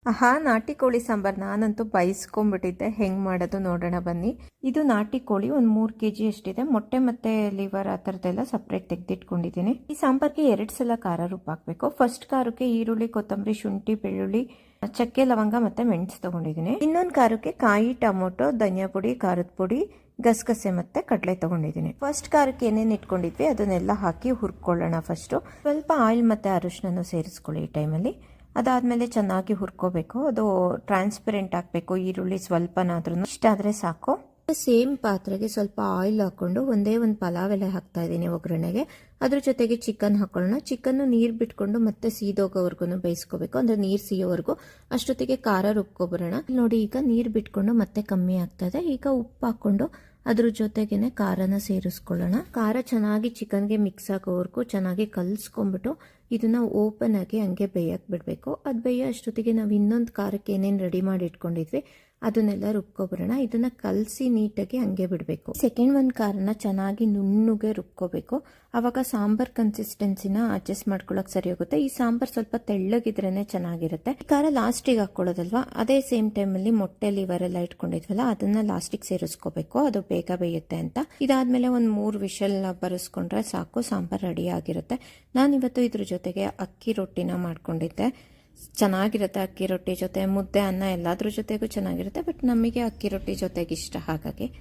ಆಹಾ, ನಾಟಿ ಕೋಳಿ ಸಾಂಬಾರ್ ನಾನಂತೂ ಬಯಸ್ಕೊಂಡ್ಬಿಟ್ಟಿದ್ದೆ. ಹೆಂಗೆ ಮಾಡೋದು ನೋಡೋಣ ಬನ್ನಿ. ಇದು ನಾಟಿ ಕೋಳಿ ಒಂದು 3 kg ಅಷ್ಟಿದೆ. ಮೊಟ್ಟೆ ಮತ್ತು ಲಿವರ್ ಆ ಥರದ್ದೆಲ್ಲ ಸಪ್ರೇಟ್ ತೆಗೆದಿಟ್ಕೊಂಡಿದ್ದೀನಿ. ಈ ಸಾಂಬಾರ್ಗೆ 2 ಸಲ ಖಾರ ರುಬ್ಬಾಕಬೇಕು. ಫಸ್ಟ್ ಖಾರಕ್ಕೆ ಈರುಳ್ಳಿ, ಕೊತ್ತಂಬರಿ, ಶುಂಠಿ, ಬೆಳ್ಳುಳ್ಳಿ, ಚಕ್ಕೆ, ಲವಂಗ ಮತ್ತು ಮೆಣಸು ತೊಗೊಂಡಿದ್ದೀನಿ. ಇನ್ನೊಂದು ಖಾರಕ್ಕೆ ಕಾಯಿ, ಟೊಮೊಟೊ, ಧನಿಯಾ ಪುಡಿ, ಖಾರದ ಪುಡಿ, ಗಸಗಸೆ ಮತ್ತು ಕಡಲೆ ತೊಗೊಂಡಿದ್ದೀನಿ. ಫಸ್ಟ್ ಖಾರಕ್ಕೆ ಏನೇನು ಇಟ್ಕೊಂಡಿದ್ವಿ ಅದನ್ನೆಲ್ಲ ಹಾಕಿ ಹುರ್ಕೊಳ್ಳೋಣ. ಫಸ್ಟು ಸ್ವಲ್ಪ ಆಯಿಲ್ ಮತ್ತು ಅರಿಶಿನ ಸೇರಿಸ್ಕೊಳ್ಳಿ ಈ ಟೈಮಲ್ಲಿ. ಅದಾದಮೇಲೆ ಚೆನ್ನಾಗಿ ಹುರ್ಕೋಬೇಕು. ಅದು ಟ್ರಾನ್ಸ್ಪರೆಂಟ್ ಆಗಬೇಕು. ಈರುಳ್ಳಿ ಸ್ವಲ್ಪನಾದ್ರೂ ಇಷ್ಟ ಆದರೆ ಸಾಕು. ಸೇಮ್ ಪಾತ್ರೆಗೆ ಸ್ವಲ್ಪ ಆಯಿಲ್ ಹಾಕ್ಕೊಂಡು ಒಂದೇ ಒಂದು ಪಲಾವ್ ಎಲೆ ಹಾಕ್ತಾ ಇದ್ದೀನಿ ಒಗ್ಗರಣೆಗೆ. ಅದ್ರ ಜೊತೆಗೆ ಚಿಕನ್ ಹಾಕೊಳ್ಳೋಣ. ಚಿಕನ್ನು ನೀರು ಬಿಟ್ಕೊಂಡು ಮತ್ತೆ ಸೀದೋಗೋವರೆಗೂ ಬೇಯಿಸ್ಕೋಬೇಕು. ಅಂದರೆ ನೀರು ಸಿಯೋವರೆಗೂ. ಅಷ್ಟೊತ್ತಿಗೆ ಖಾರ ರುಬ್ಕೊಬರೋಣ. ನೋಡಿ, ಈಗ ನೀರು ಬಿಟ್ಕೊಂಡು ಮತ್ತೆ ಕಮ್ಮಿ ಆಗ್ತಾ ಇದೆ. ಈಗ ಉಪ್ಪು ಹಾಕ್ಕೊಂಡು ಅದ್ರ ಜೊತೆಗೇನೆ ಖಾರನ ಸೇರಿಸ್ಕೊಳ್ಳೋಣ. ಖಾರ ಚೆನ್ನಾಗಿ ಚಿಕನ್ಗೆ ಮಿಕ್ಸ್ ಆಗೋವರೆಗೂ ಚೆನ್ನಾಗಿ ಕಲಿಸ್ಕೊಂಡ್ಬಿಟ್ಟು ಇದನ್ನ ಓಪನ್ ಆಗಿ ಹಂಗೆ ಬೇಯಕ್ಕೆ ಬಿಡಬೇಕು. ಅದು ಬೇಯೋ ಅಷ್ಟೊತ್ತಿಗೆ ನಾವು ಇನ್ನೊಂದು ಖಾರಕ್ಕೆ ಏನೇನು ರೆಡಿ ಮಾಡಿ ಇಟ್ಕೊಂಡಿದ್ವಿ ಅದನ್ನೆಲ್ಲ ರುಬ್ಕೊಬರೋಣ. ಇದನ್ನ ಕಲಸಿ ನೀಟಾಗಿ ಹಂಗೆ ಬಿಡಬೇಕು. ಸೆಕೆಂಡ್ ಒಂದು ಖಾರನ ಚೆನ್ನಾಗಿ ನುಣ್ಣಗೆ ರುಬ್ಕೋಬೇಕು. ಆವಾಗ ಸಾಂಬಾರ್ ಕನ್ಸಿಸ್ಟೆನ್ಸಿನ ಅಡ್ಜಸ್ಟ್ ಮಾಡ್ಕೊಳಕ್ ಸರಿ ಹೋಗುತ್ತೆ. ಈ ಸಾಂಬಾರ್ ಸ್ವಲ್ಪ ತೆಳ್ಳಗಿದ್ರೇನೆ ಚೆನ್ನಾಗಿರುತ್ತೆ. ಈ ಖಾರ ಲಾಸ್ಟಿಗೆ ಹಾಕೊಳ್ಳೋದಲ್ವಾ, ಅದೇ ಸೇಮ್ ಟೈಮಲ್ಲಿ ಮೊಟ್ಟೆ ಲಿವರ್ ಎಲ್ಲ ಇಟ್ಕೊಂಡಿದ್ವಲ್ಲ ಅದನ್ನ ಲಾಸ್ಟಿಗೆ ಸೇರಿಸ್ಕೋಬೇಕು. ಅದು ಬೇಗ ಬೇಯುತ್ತೆ ಅಂತ. ಇದಾದ್ಮೇಲೆ ಒಂದು 3 ವಿಷಲ್ ಬರೆಸ್ಕೊಂಡ್ರೆ ಸಾಕು, ಸಾಂಬಾರ್ ರೆಡಿ ಆಗಿರುತ್ತೆ. ನಾನಿವತ್ತು ಇದ್ರ ಜೊತೆಗೆ ಅಕ್ಕಿ ರೊಟ್ಟಿನ ಮಾಡ್ಕೊಂಡಿದ್ದೆ. ಚೆನ್ನಾಗಿರುತ್ತೆ. ಅಕ್ಕಿ ರೊಟ್ಟಿ ಜೊತೆ ಮುದ್ದೆ, ಅನ್ನ ಎಲ್ಲಾದ್ರ ಜೊತೆಗೂ ಚೆನ್ನಾಗಿರುತ್ತೆ. ಬಟ್ ನಮಗೆ ಅಕ್ಕಿ ರೊಟ್ಟಿ ಜೊತೆಗೆ ಇಷ್ಟ, ಹಾಗಾಗಿ